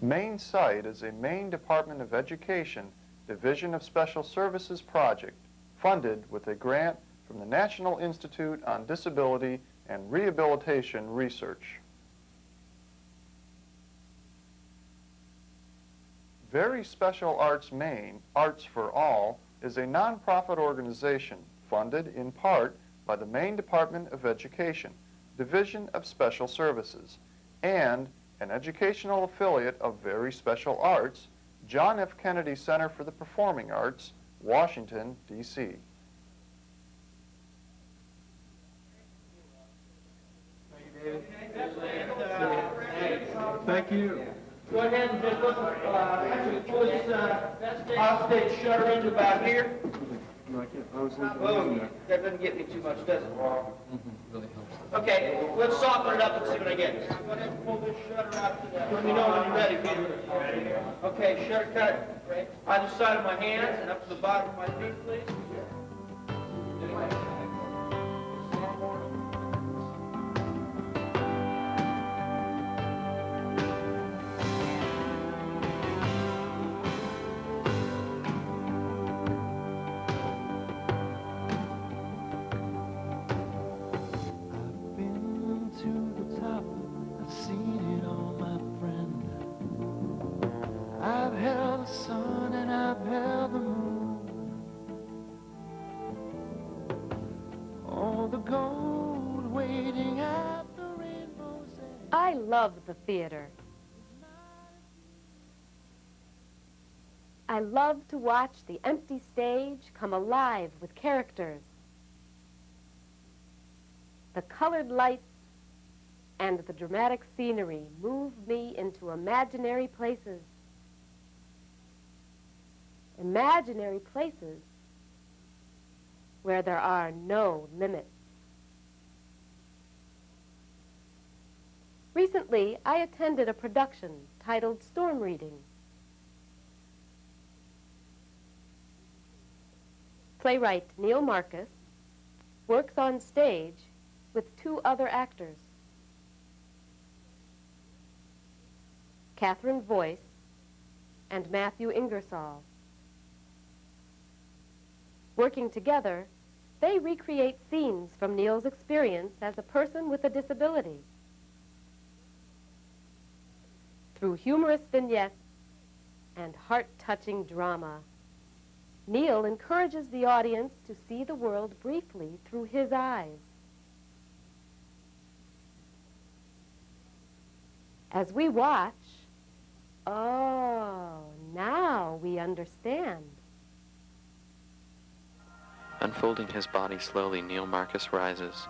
MaineCITE is a Maine Department of Education Division of Special Services project funded with a grant from the National Institute on Disability and Rehabilitation Research. Very Special Arts Maine, Arts for All, is a nonprofit organization funded in part by the Maine Department of Education, Division of Special Services, and an educational affiliate of Very Special Arts, John F. Kennedy Center for the Performing Arts, Washington, D.C. Thank you. Go ahead and just look, actually pull this offstage shutter into about here. Oh, that doesn't get me too much, does it? Really helps. Okay, let's soften it up and see what I get. Go ahead and pull this shutter out to the... Let me know when you're ready, Peter. Okay, shutter cut. Either side of my hands and up to the bottom of my feet, please. I've held the sun and I've held the moon, all the gold waiting at the rainbow's edge. I love the theater. I love to watch the empty stage come alive with characters. The colored lights and the dramatic scenery move me into imaginary places. Imaginary places where there are no limits. Recently, I attended a production titled Storm Reading. Playwright Neil Marcus works on stage with two other actors, Catherine Voice and Matthew Ingersoll. Working together, they recreate scenes from Neil's experience as a person with a disability. Through humorous vignettes and heart-touching drama, Neil encourages the audience to see the world briefly through his eyes. As we watch, oh, now we understand. Unfolding his body slowly, Neil Marcus rises.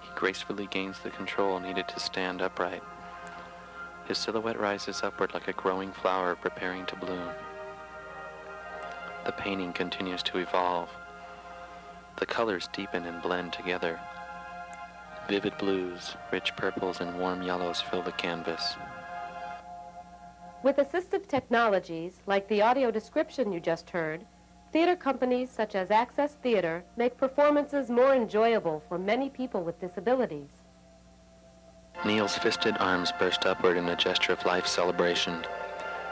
He gracefully gains the control needed to stand upright. His silhouette rises upward like a growing flower preparing to bloom. The painting continues to evolve. The colors deepen and blend together. Vivid blues, rich purples, and warm yellows fill the canvas. With assistive technologies like the audio description you just heard, theater companies such as Access Theater make performances more enjoyable for many people with disabilities. Neil's fisted arms burst upward in a gesture of life celebration.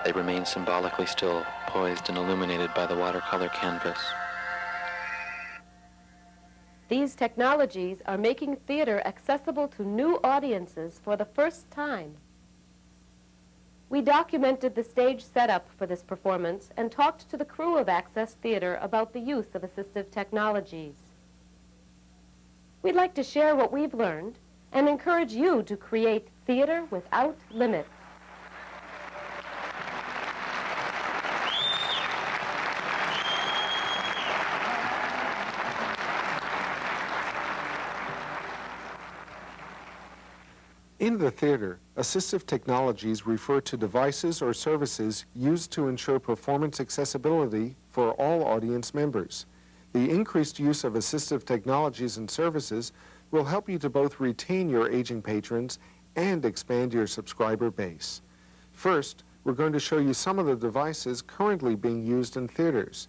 They remain symbolically still, poised and illuminated by the watercolor canvas. These technologies are making theater accessible to new audiences for the first time. We documented the stage setup for this performance and talked to the crew of Access Theater about the use of assistive technologies. We'd like to share what we've learned and encourage you to create theater without limits. In the theater, assistive technologies refer to devices or services used to ensure performance accessibility for all audience members. The increased use of assistive technologies and services will help you to both retain your aging patrons and expand your subscriber base. First, we're going to show you some of the devices currently being used in theaters.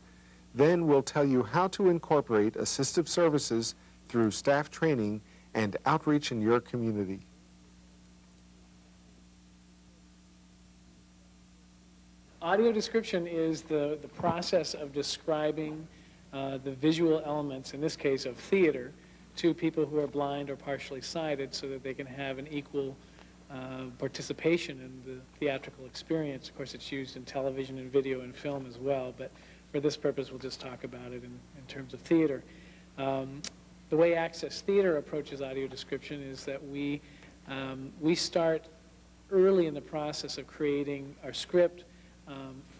Then we'll tell you how to incorporate assistive services through staff training and outreach in your community. Audio description is the process of describing the visual elements, in this case of theater, to people who are blind or partially sighted so that they can have an equal participation in the theatrical experience. Of course, it's used in television and video and film as well, but for this purpose, we'll just talk about it in terms of theater. The way Access Theater approaches audio description is that we start early in the process of creating our script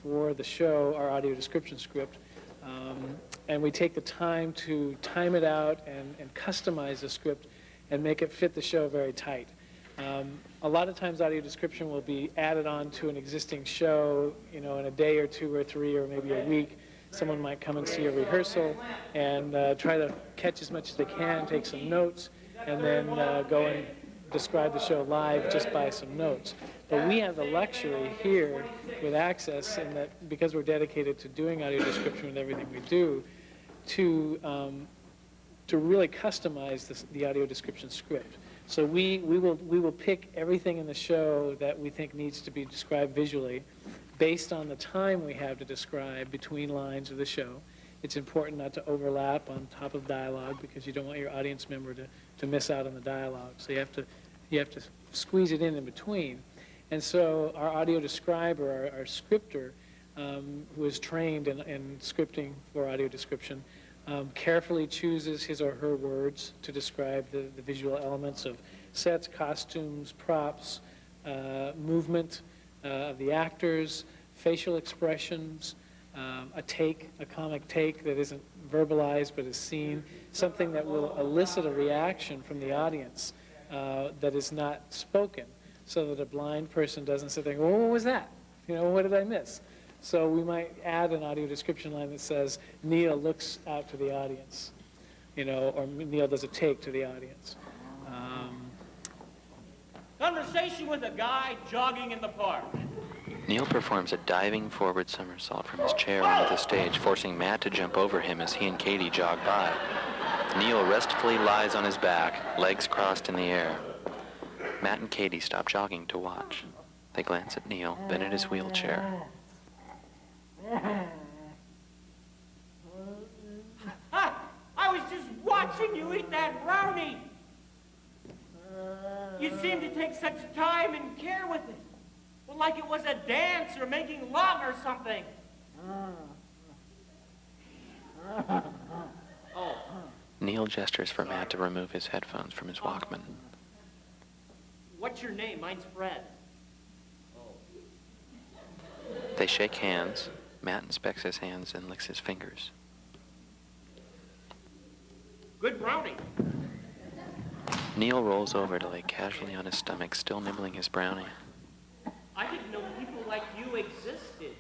for the show, our audio description script, and we take the time to time it out and customize the script and make it fit the show very tight. A lot of times audio description will be added on to an existing show, in a day or two or three or maybe a week. Someone might come and see a rehearsal and try to catch as much as they can, take some notes, and then go and describe the show live just by some notes. But we have the luxury here with Access, in that because we're dedicated to doing audio description with everything we do, to really customize the audio description script. So we will pick everything in the show that we think needs to be described visually based on the time we have to describe between lines of the show. It's important not to overlap on top of dialogue because you don't want your audience member to miss out on the dialogue. So you have to squeeze it in between. And so our audio describer, our scripter, who is trained in scripting for audio description, carefully chooses his or her words to describe the visual elements of sets, costumes, props, movement of the actors, facial expressions, a comic take that isn't verbalized but is seen, something that will elicit a reaction from the audience that is not spoken, so that a blind person doesn't sit there and go, "Oh, what was that? What did I miss?" So we might add an audio description line that says, "Neil looks out to the audience," or Neil does a take to the audience. Conversation with a guy jogging in the park. Neil performs a diving forward somersault from his chair onto the stage, forcing Matt to jump over him as he and Katie jog by. Neil restfully lies on his back, legs crossed in the air. Matt and Katie stop jogging to watch. They glance at Neil, then at his wheelchair. I was just watching you eat that brownie. You seem to take such time and care with it. Well, like it was a dance or making love or something. Neil gestures for Matt to remove his headphones from his Walkman. What's your name? Mine's Fred. They shake hands. Matt inspects his hands and licks his fingers. Good brownie. Neil rolls over to lay casually on his stomach, still nibbling his brownie. I didn't know people like you existed.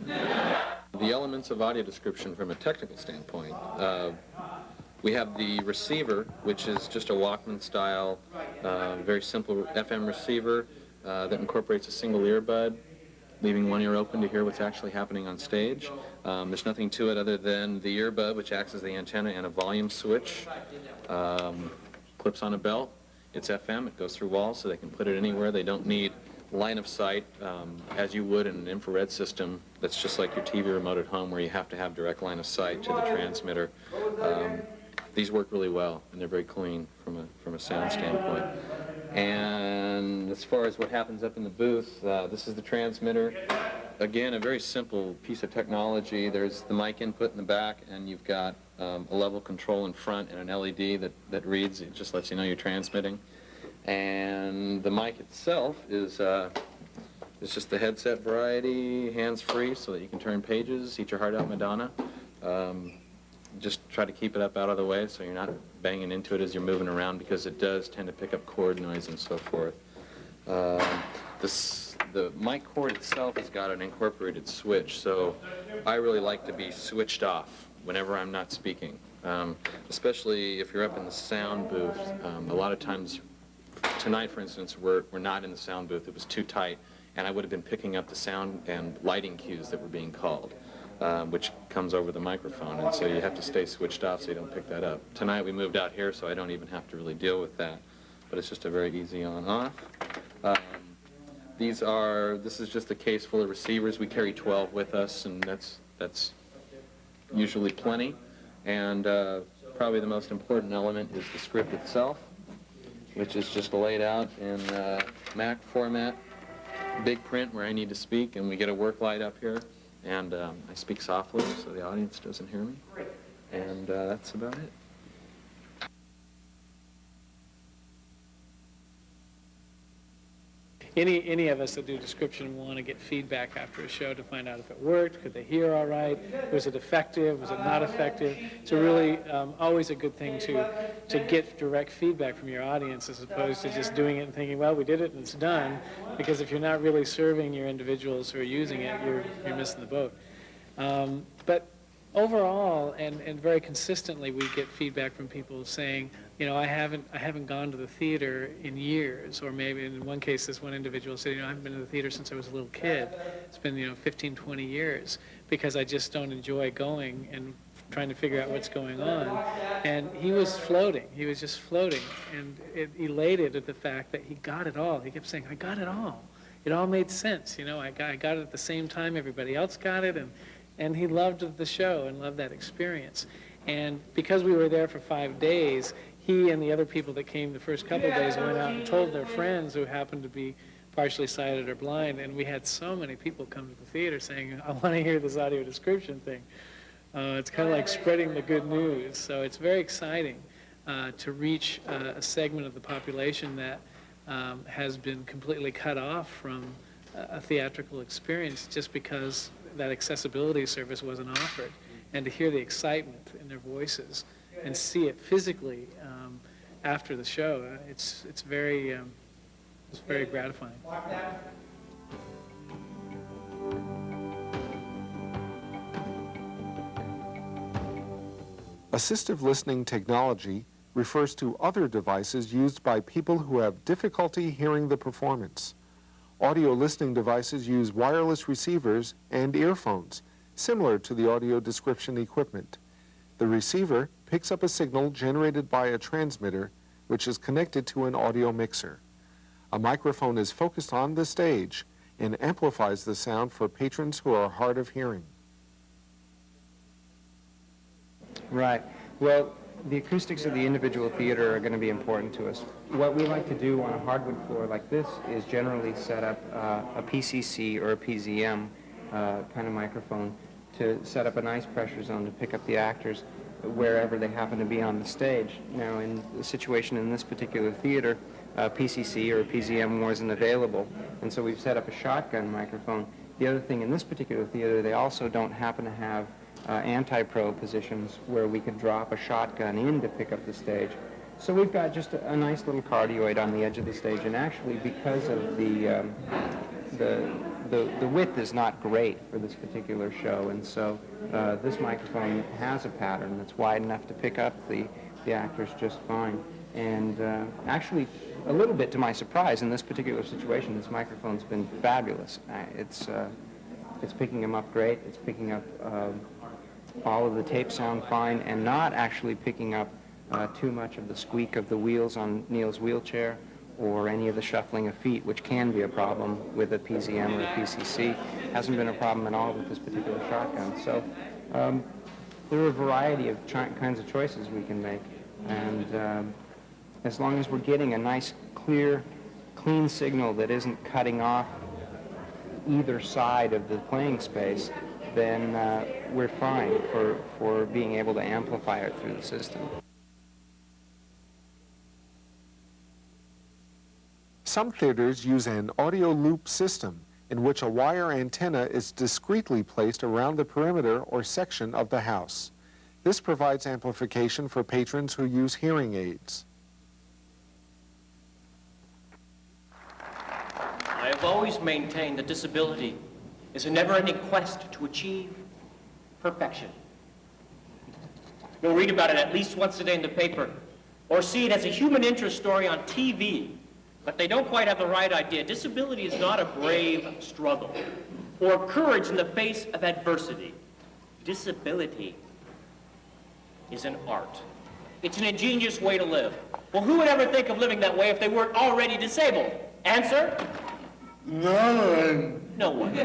The elements of audio description from a technical standpoint. We have the receiver, which is just a Walkman-style, very simple FM receiver that incorporates a single earbud, leaving one ear open to hear what's actually happening on stage. There's nothing to it other than the earbud, which acts as the antenna, and a volume switch. Clips on a belt. It's FM. It goes through walls, so they can put it anywhere. They don't need line of sight as you would in an infrared system. That's just like your TV remote at home, where you have to have direct line of sight to the transmitter. These work really well, and they're very clean from a sound standpoint. And as far as what happens up in the booth, this is the transmitter. Again, a very simple piece of technology. There's the mic input in the back, and you've got a level control in front and an LED that reads. It just lets you know you're transmitting. And the mic itself is just the headset variety, hands-free, so that you can turn pages, eat your heart out, Madonna. Just try to keep it up out of the way so you're not banging into it as you're moving around, because it does tend to pick up cord noise and so forth. The mic cord itself has got an incorporated switch, so I really like to be switched off whenever I'm not speaking, especially if you're up in the sound booth. A lot of times, tonight for instance, we're not in the sound booth. It was too tight, and I would have been picking up the sound and lighting cues that were being called, which comes over the microphone, and so you have to stay switched off so you don't pick that up. Tonight we moved out here, so I don't even have to really deal with that, but it's just a very easy on-off. This is just a case full of receivers. We carry 12 with us, and that's usually plenty. And probably the most important element is the script itself, which is just laid out in Mac format, big print where I need to speak, and we get a work light up here. And I speak softly so the audience doesn't hear me. And that's about it. Any of us that do description want to get feedback after a show to find out if it worked, could they hear all right, was it effective, was it not effective. It's really always a good thing to get direct feedback from your audience as opposed to just doing it and thinking, well, we did it and it's done, because if you're not really serving your individuals who are using it, you're missing the boat. But overall, and very consistently, we get feedback from people saying, you know, I haven't gone to the theater in years, or maybe in one case, this one individual said, you know, I haven't been to the theater since I was a little kid. It's been, 15, 20 years, because I just don't enjoy going and trying to figure out what's going on. And he was floating. He was just floating, and elated at the fact that he got it all. He kept saying, I got it all. It all made sense. I got it at the same time everybody else got it, and he loved the show and loved that experience. And because we were there for 5 days, he and the other people that came the first couple of days went out and told their friends who happened to be partially sighted or blind, and we had so many people come to the theater saying, I want to hear this audio description thing. It's kind of like spreading the good news. So it's very exciting to reach a segment of the population that has been completely cut off from a theatrical experience just because that accessibility service wasn't offered, and to hear the excitement in their voices and see it physically after the show, it's very gratifying. Assistive listening technology refers to other devices used by people who have difficulty hearing the performance. Audio listening devices use wireless receivers and earphones, similar to the audio description equipment. The receiver picks up a signal generated by a transmitter, which is connected to an audio mixer. A microphone is focused on the stage and amplifies the sound for patrons who are hard of hearing. Right. Well, the acoustics of the individual theater are going to be important to us. What we like to do on a hardwood floor like this is generally set up a PCC or a PZM kind of microphone to set up a nice pressure zone to pick up the actors wherever they happen to be on the stage. Now, in the situation in this particular theater, PCC or PZM wasn't available, and so we've set up a shotgun microphone. The other thing, in this particular theater, they also don't happen to have anti-pro positions where we could drop a shotgun in to pick up the stage. So we've got just a nice little cardioid on the edge of the stage, and actually because of the width is not great for this particular show, and so this microphone has a pattern that's wide enough to pick up the actors just fine. And actually, a little bit to my surprise, in this particular situation, this microphone's been fabulous. It's picking them up great. It's picking up all of the tape sound fine, and not actually picking up too much of the squeak of the wheels on Neil's wheelchair, or any of the shuffling of feet, which can be a problem with a PZM or a PCC. Hasn't been a problem at all with this particular shotgun. So there are a variety of kinds of choices we can make, and as long as we're getting a nice, clear, clean signal that isn't cutting off either side of the playing space, then we're fine for being able to amplify it through the system. Some theaters use an audio loop system in which a wire antenna is discreetly placed around the perimeter or section of the house. This provides amplification for patrons who use hearing aids. I have always maintained that disability is a never-ending quest to achieve perfection. You'll read about it at least once a day in the paper, or see it as a human interest story on TV, but they don't quite have the right idea. Disability is not a brave struggle, or courage in the face of adversity. Disability is an art. It's an ingenious way to live. Well, who would ever think of living that way if they weren't already disabled? Answer? No one.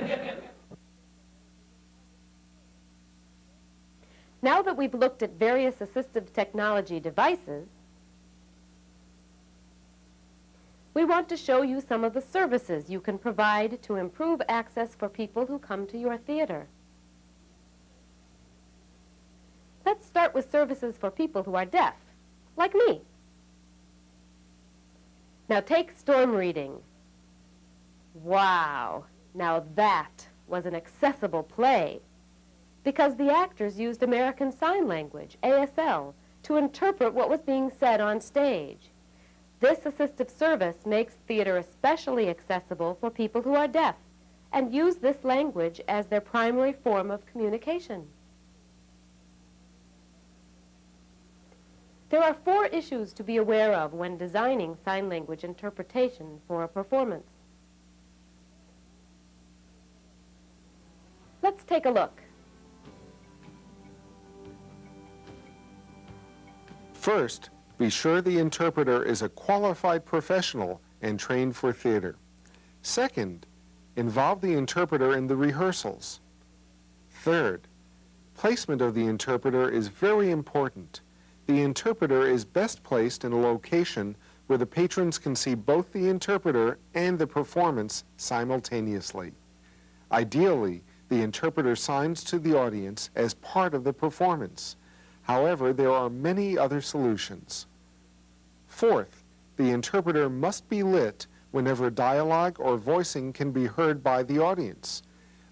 Now that we've looked at various assistive technology devices, we want to show you some of the services you can provide to improve access for people who come to your theater. Let's start with services for people who are deaf, like me. Now take storm reading. Wow, now that was an accessible play, because the actors used American Sign Language, ASL, to interpret what was being said on stage. This assistive service makes theater especially accessible for people who are deaf and use this language as their primary form of communication. There are 4 issues to be aware of when designing sign language interpretation for a performance. Let's take a look. First, be sure the interpreter is a qualified professional and trained for theater. Second, involve the interpreter in the rehearsals. Third, placement of the interpreter is very important. The interpreter is best placed in a location where the patrons can see both the interpreter and the performance simultaneously. Ideally, the interpreter signs to the audience as part of the performance. However, there are many other solutions. Fourth, the interpreter must be lit whenever dialogue or voicing can be heard by the audience.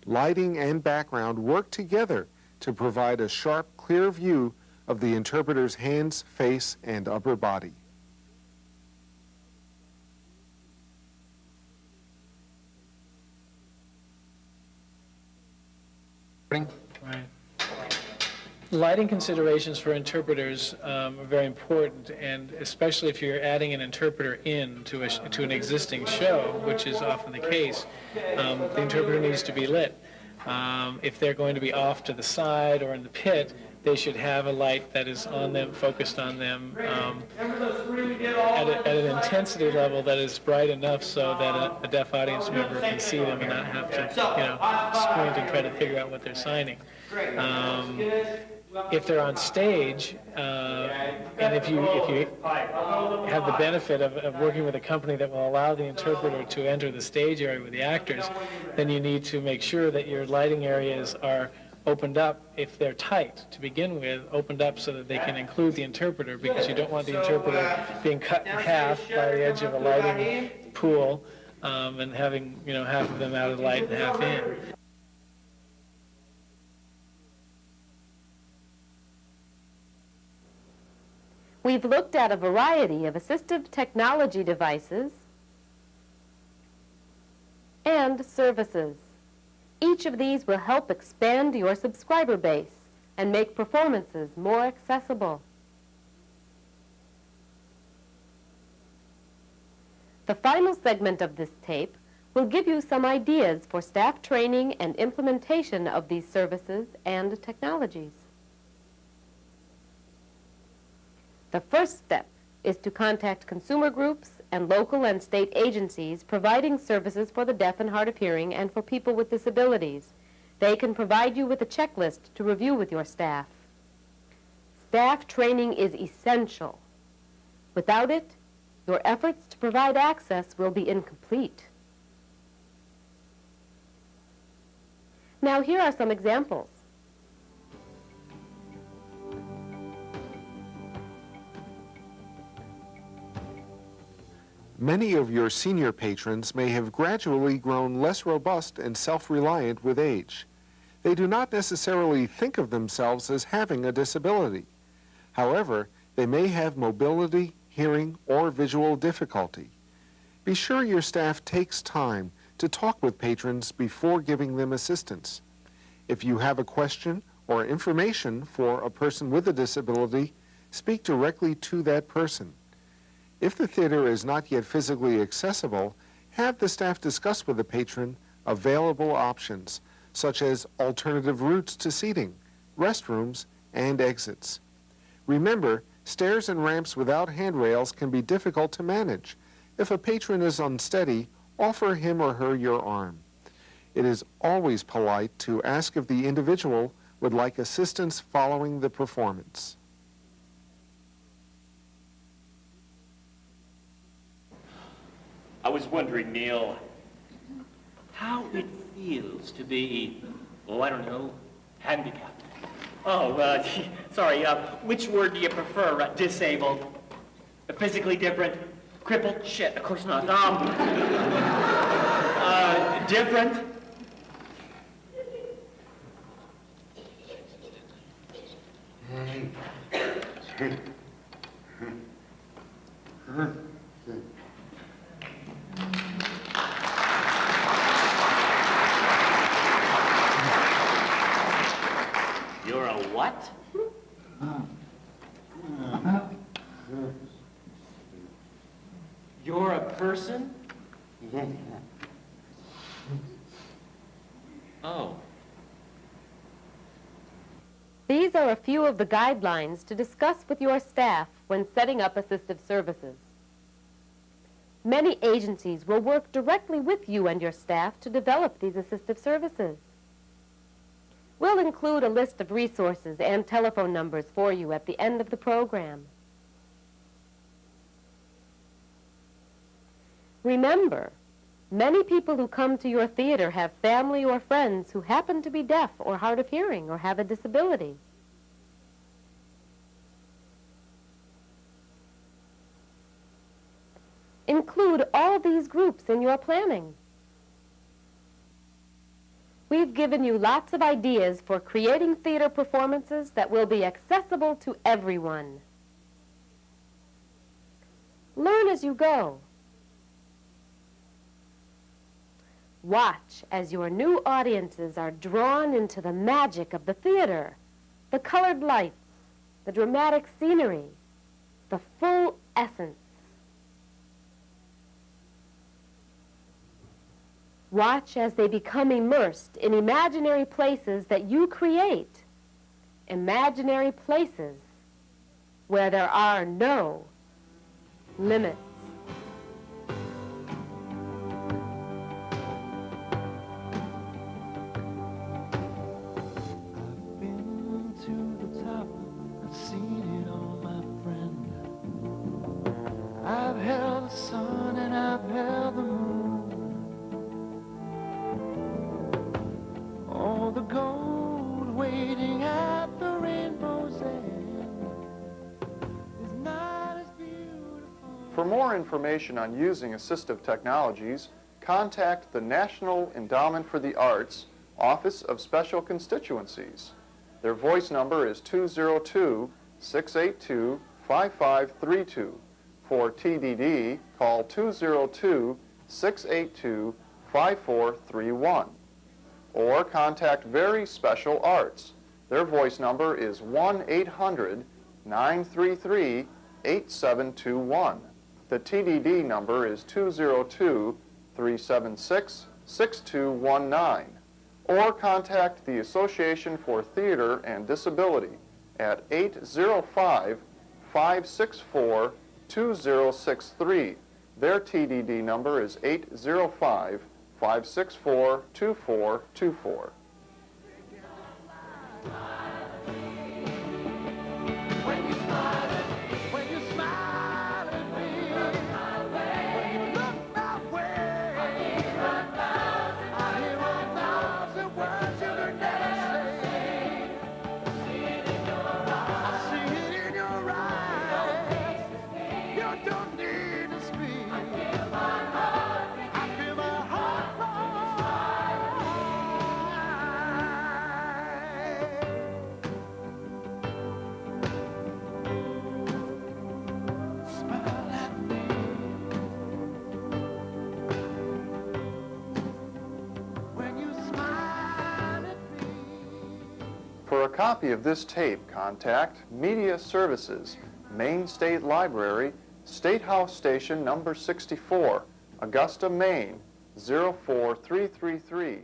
Lighting and background work together to provide a sharp, clear view of the interpreter's hands, face, and upper body. Right. Lighting considerations for interpreters are very important, and especially if you're adding an interpreter in to an existing show, which is often the case, the interpreter needs to be lit. If they're going to be off to the side or in the pit, they should have a light that is on them, focused on them, at an intensity level that is bright enough so that a deaf audience member can see them and not have to, squint and try to figure out what they're signing. If they're on stage, and if you have the benefit of working with a company that will allow the interpreter to enter the stage area with the actors, then you need to make sure that your lighting areas are opened up, if they're tight to begin with, opened up so that they can include the interpreter, because you don't want the interpreter being cut in half by the edge of a lighting pool and having, half of them out of the light and half in. We've looked at a variety of assistive technology devices and services. Each of these will help expand your subscriber base and make performances more accessible. The final segment of this tape will give you some ideas for staff training and implementation of these services and technologies. The first step is to contact consumer groups and local and state agencies providing services for the deaf and hard of hearing and for people with disabilities. They can provide you with a checklist to review with your staff. Staff training is essential. Without it, your efforts to provide access will be incomplete. Now, here are some examples. Many of your senior patrons may have gradually grown less robust and self-reliant with age. They do not necessarily think of themselves as having a disability. However, they may have mobility, hearing, or visual difficulty. Be sure your staff takes time to talk with patrons before giving them assistance. If you have a question or information for a person with a disability, speak directly to that person. If the theater is not yet physically accessible, have the staff discuss with the patron available options, such as alternative routes to seating, restrooms, and exits. Remember, stairs and ramps without handrails can be difficult to manage. If a patron is unsteady offer him or her your arm. It is always polite to ask if the individual would like assistance following the performance. I was wondering, Neil, how it feels to be, I don't know, handicapped. Sorry, which word do you prefer? Disabled? Physically different? Crippled? Shit, of course not. Different? You're a what? You're a person? Oh. These are a few of the guidelines to discuss with your staff when setting up assistive services. Many agencies will work directly with you and your staff to develop these assistive services. We'll include a list of resources and telephone numbers for you at the end of the program. Remember, many people who come to your theater have family or friends who happen to be deaf or hard of hearing or have a disability. Include all these groups in your planning. We've given you lots of ideas for creating theater performances that will be accessible to everyone. Learn as you go. Watch as your new audiences are drawn into the magic of the theater, the colored lights, the dramatic scenery, the full essence. Watch as they become immersed in imaginary places that you create, imaginary places where there are no limits. I've held the sun and I've held the moon. All the gold waiting at the rainbow's end is not as beautiful. For more information on using assistive technologies, contact the National Endowment for the Arts, Office of Special Constituencies. Their voice number is 202-682-5532. For TDD, call 202-682-5431. Or contact Very Special Arts. Their voice number is 1-800-933-8721. The TDD number is 202-376-6219. Or contact the Association for Theater and Disability at 805-564-2063. Their TDD number is 805-564-2424. For a copy of this tape, contact Media Services, Maine State Library, State House Station number 64, Augusta, Maine, 04333-00.